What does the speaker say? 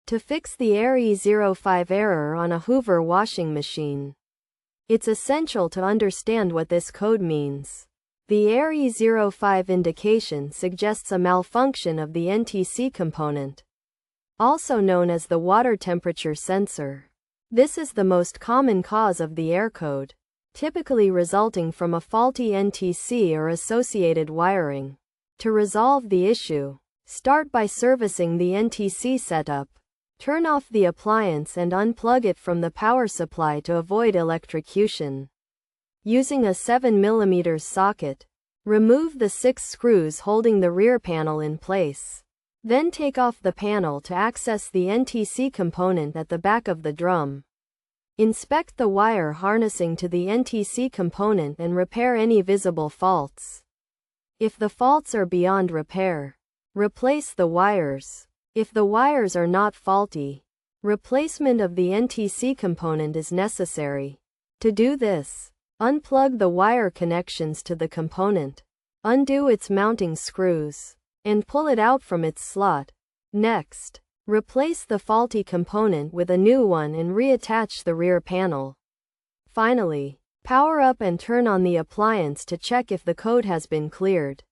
To fix the Hoover E05 error on a Hoover washing machine, it's essential to understand what this code means. The Hoover E05 indication suggests a malfunction of the NTC component, also known as the water temperature sensor. This is the most common cause of the error code, typically resulting from a faulty NTC or associated wiring. To resolve the issue, start by servicing the NTC setup. Turn off the appliance and unplug it from the power supply to avoid electrocution. Using a 7mm socket, remove the 6 screws holding the rear panel in place. Then take off the panel to access the NTC component at the back of the drum. Inspect the wire harnessing to the NTC component and repair any visible faults. If the faults are beyond repair, replace the wires. If the wires are not faulty, replacement of the NTC component is necessary. To do this, unplug the wire connections to the component, undo its mounting screws, and pull it out from its slot. Next, replace the faulty component with a new one and reattach the rear panel. Finally, power up and turn on the appliance to check if the code has been cleared.